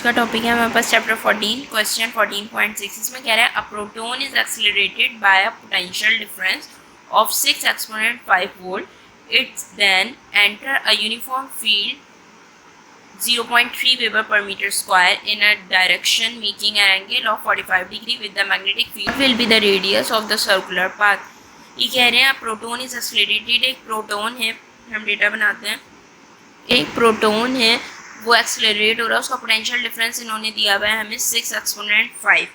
का टॉपिक है हमारे पास चैप्टर 14 क्वेश्चन 14.6। इसमें कह रहा है a proton is accelerated by a potential difference of 6 exponent 5 volt. It's then enter a uniform field 0.3 Weber per meter square in a direction making an angle of 45 degree with the magnetic field will be the radius of the circular path। ये कह रहे हैं proton is accelerated, एक proton है, हम data बनाते हैं, एक प्रोटॉन है वो एक्सेलरेट हो रहा है, उसका पोटेंशियल डिफरेंस इन्होंने दिया हुआ है हमें 6 एक्सपोनेंट 5,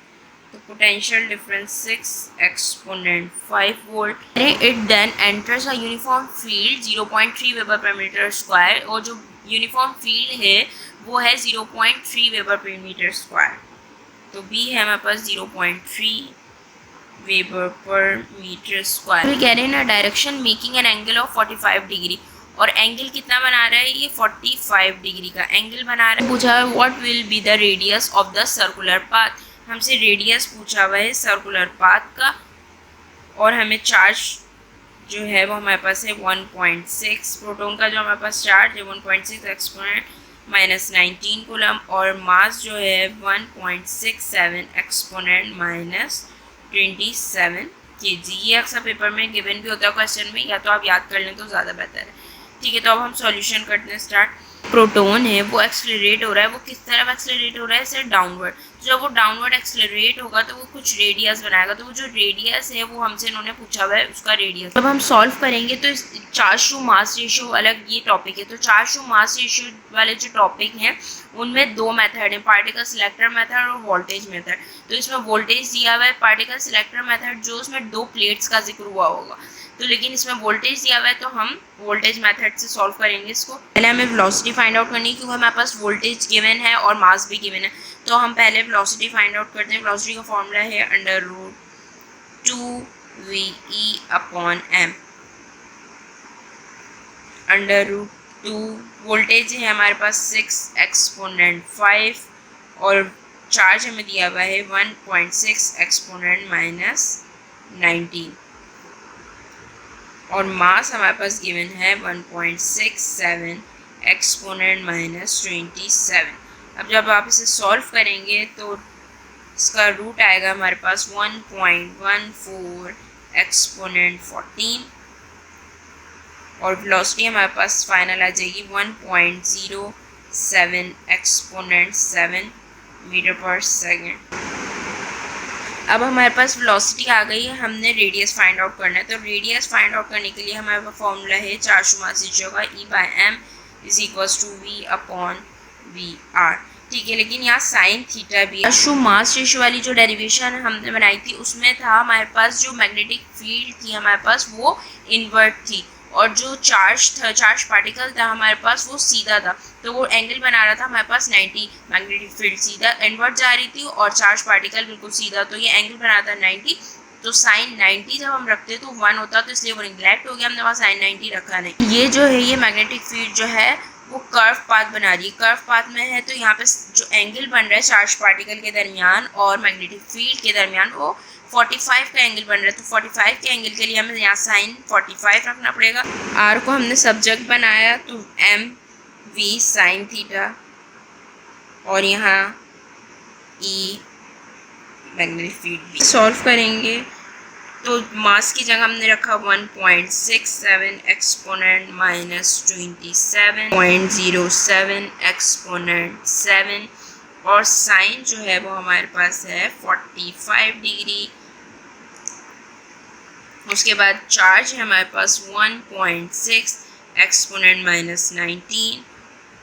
तो potential difference 6 exponent 5 volt. It then enters a uniform field 0.3 weber per metre square, और जो यूनिफॉर्म फील्ड है वो है 0.3 वेबर पर मीटर स्क्वायर, तो बी है हमारे पास 0.3 वेबर पर मीटर स्क्वायर। कह रहे हैं ना direction making an angle of 45 degree, और एंगल कितना बना रहा है, ये 45 डिग्री का एंगल बना रहा है। पूछा है what will be the radius of the circular path, हमसे रेडियस पूछा हुआ है सर्कुलर पाथ का, और हमें चार्ज जो है वो हमारे पास है 1.6, प्रोटॉन का जो हमारे पास चार्ज है 1.6 एक्सपोनेंट माइनस 19 कूलम, और मास जो है 1.67 एक्सपोनेंट माइनस 27 kg। ये अक्सर पेपर में गिवन भी होता है क्वेश्चन में, या तो आप याद कर लें तो ज़्यादा बेहतर है। ठीक है, तो अब हम सॉल्यूशन करते हैं स्टार्ट। प्रोटॉन है वो एक्सेलरेट हो रहा है, वो किस तरफ एक्सेलरेट हो रहा है, सिर्फ डाउनवर्ड। जब वो डाउनवर्ड एक्सेलरेट होगा तो वो कुछ रेडियस बनाएगा, तो वो जो रेडियस है वो हमसे इन्होंने पूछा हुआ है उसका रेडियस। जब हम सॉल्व करेंगे तो चार्ज टू मास रेशियो अलग ये टॉपिक है, तो चार्ज टू मास रेशियो वाले जो टॉपिक हैं उनमें दो मेथड हैं, पार्टिकल सिलेक्टर मेथड और वोल्टेज मेथड। तो इसमें वोल्टेज दिया हुआ है, पार्टिकल सिलेक्टर मेथड जो उसमें दो प्लेट्स का जिक्र हुआ होगा, तो लेकिन इसमें वोल्टेज दिया हुआ है तो हम वोल्टेज मेथड से सॉल्व करेंगे इसको। पहले हमें वेलोसिटी फाइंड आउट करनी है क्योंकि हमारे पास वोल्टेज गिवन है और मास भी गिवन है, तो हम पहले वेलोसिटी फाइंड आउट करते हैं। वेलोसिटी का फॉर्मूला है √2ve/m। √2 वोल्टेज है हमारे पास 6 एक्सपोनेंट 5, और चार्ज हमें दिया हुआ है 1.6 एक्सपोनेंट माइनस 19, और मास हमारे पास गिवन है 1.67 एक्सपोनेंट माइनस 27। अब जब आप इसे सॉल्व करेंगे तो इसका रूट आएगा हमारे पास 1.14 एक्सपोनेंट 14, और वेलोसिटी हमारे पास फाइनल आ जाएगी 1.07 एक्सपोनेंट 7 मीटर पर सेकेंड। अब हमारे पास वेलोसिटी आ गई है, हमने रेडियस फाइंड आउट करना है, तो रेडियस फाइंड आउट करने के लिए हमारे पास फॉर्मूला है चार्ज टू मास रेशियो का, E/m = V/v/r। ठीक है, लेकिन यहाँ साइन थीटा भी है। चार्ज टू मास रेशियो वाली जो डेरिवेशन हमने बनाई थी उसमें था हमारे पास जो मैग्नेटिक फील्ड थी हमारे पास वो इनवर्ट थी, और जो चार्ज पार्टिकल था हमारे पास वो सीधा था, तो वो एंगल बना रहा था हमारे पास 90, मैग्नेटिक फील्ड सीधा इनवर्ट जा रही थी और चार्ज पार्टिकल बिल्कुल सीधा, तो ये एंगल बना था 90। तो साइन 90 जब हम रखते तो 1 होता, तो इसलिए वो निगलेक्ट हो गया, हमने वहाँ साइन 90 रखा नहीं। ये जो है ये मैग्नेटिक फील्ड जो है वो कर्व पाथ बना रही है, कर्व पाथ में है, तो यहाँ पे जो एंगल बन रहा है चार्ज पार्टिकल के दरमियान और मैग्नेटिक फील्ड के दरमियान वो 45 का एंगल बन रहा है, तो 45 के एंगल के लिए हमें यहाँ साइन 45 रखना पड़ेगा। आर को हमने सब्जेक्ट बनाया तो एम वी साइन थीटा, और यहाँ ई मैग्नेटिक फील्ड भी। सॉल्व करेंगे तो मास की जगह हमने रखा 1.67 एक्सपोनेंट माइनस 27.07 एक्सपोनेंट 7, और साइन जो है वो हमारे पास है 45 डिग्री। उसके बाद चार्ज है हमारे पास 1.6 एक्सपोनेंट माइनस 19,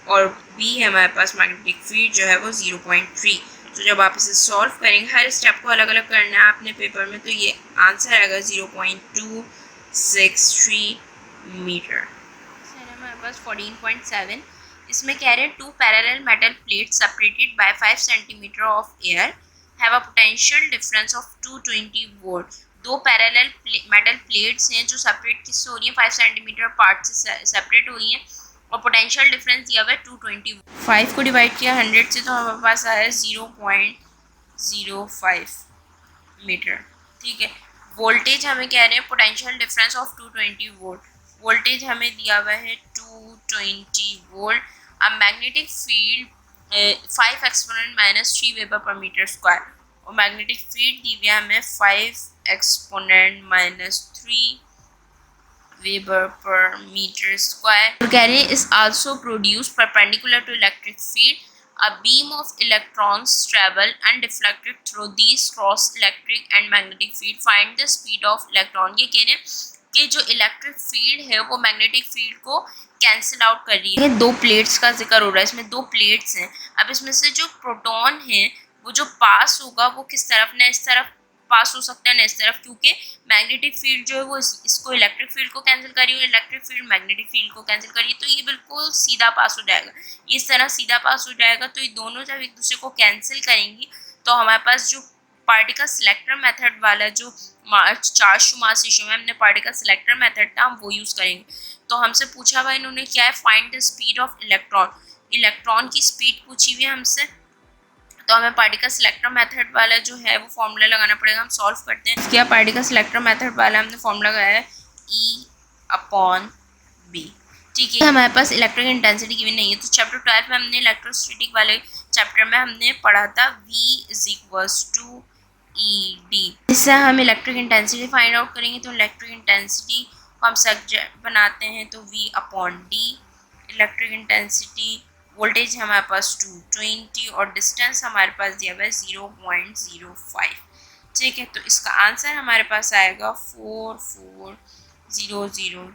और बी है हमारे पास मैग्नेटिक फील्ड जो है वो 0.3। तो जब आप इसे सॉल्व करेंगे, हर स्टेप को अलग अलग करना है आपने पेपर में, तो ये आंसर आएगा 0.263 मीटर। हमारे पास 14.7, इसमें कह रहे हैं 2 parallel metal plate separated by 5 centimetre of air have a potential difference of 220 volt. दो पैरेलल मेटल प्लेट्स हैं जो सेपरेट किससे हो रही हैं, 5 सेंटीमीटर पार्ट से सेपरेट हो रही हैं, और पोटेंशियल डिफरेंस दिया हुआ है 220। 5 को डिवाइड किया 100 से तो हमारे पास आया 0.05 मीटर। ठीक है, वोल्टेज हमें कह रहे हैं potential difference of 220 volt, voltage हमें दिया हुआ है 220 वोल्ट। अब magnetic field 5 exponent minus 3 weber per metre square, और मैग्नेटिक फील्ड दी हुई है हमें 5 exponent minus 3 weber per metre square. तो कह रहे हैं is also produce perpendicular to electric field, a beam of electrons travel undeflected through these cross electric and magnetic field, find the speed of electron। ये कह रहे हैं कि जो इलेक्ट्रिक फील्ड है वो मैग्नेटिक फील्ड को कैंसिल आउट कर रही है। दो प्लेट्स का जिक्र हो रहा है, इसमें दो प्लेट्स हैं। अब इसमें से जो प्रोटॉन है वो जो पास होगा वो किस तरफ, ना इस तरफ पास हो सकता है ना इस तरफ, क्योंकि मैग्नेटिक फील्ड जो है वो इसको इलेक्ट्रिक फील्ड को कैंसिल करी है, इलेक्ट्रिक फील्ड मैग्नेटिक फील्ड को कैंसिल करी है, तो ये बिल्कुल सीधा पास हो जाएगा। इस तरह सीधा पास हो जाएगा, तो ये दोनों जब एक दूसरे को कैंसिल करेंगी तो हमारे पास जो पार्टिकल सिलेक्टर मेथड वाला जो चार्ज टू मास रेशियो में हमने पार्टिकल सिलेक्टर मेथड था हम वो यूज़ करेंगे। तो हमसे पूछा हुआ इन्होंने क्या है, find the speed of electron, electron की स्पीड पूछी हुई है हमसे। तो हमें पार्टिकल सिलेक्टर मेथड वाला जो है वो फॉर्मूला लगाना पड़ेगा। हम सॉल्व करते हैं। क्या पार्टिकल सिलेक्टर मेथड वाला हमने फॉर्मूला लगाया है E/B। ठीक है, हमारे पास इलेक्ट्रिक इंटेंसिटी गिवन नहीं है, तो चैप्टर 12 में हमने इलेक्ट्रोस्टैटिक वाले चैप्टर में हमने पढ़ा था V = ED। इससे हम इलेक्ट्रिक इंटेंसिटी फाइंड आउट करेंगे। तो इलेक्ट्रिक इंटेंसिटी को हम सब्जेक्ट बनाते हैं तो V/D। इलेक्ट्रिक इंटेंसिटी, वोल्टेज हमारे पास 220 और डिस्टेंस हमारे पास दिया हुआ है 0.05। ठीक है, तो इसका आंसर हमारे पास आएगा 4400।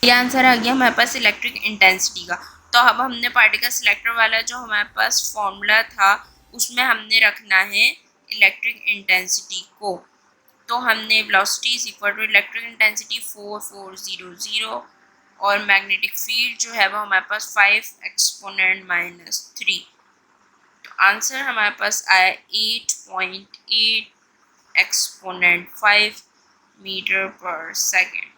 ये आंसर आ गया हमारे पास इलेक्ट्रिक इंटेंसिटी का। तो अब हमने पार्टिकल सिलेक्टर वाला जो हमारे पास फॉर्मूला था उसमें हमने रखना है इलेक्ट्रिक इंटेंसिटी को। तो हमने velocity is equal to electric intensity 4400 और मैग्नेटिक फील्ड जो है वो हमारे पास 5 एक्सपोनेंट माइनस 3। तो आंसर हमारे पास आया 8.8 एक्सपोनेंट 5 मीटर पर सेकेंड।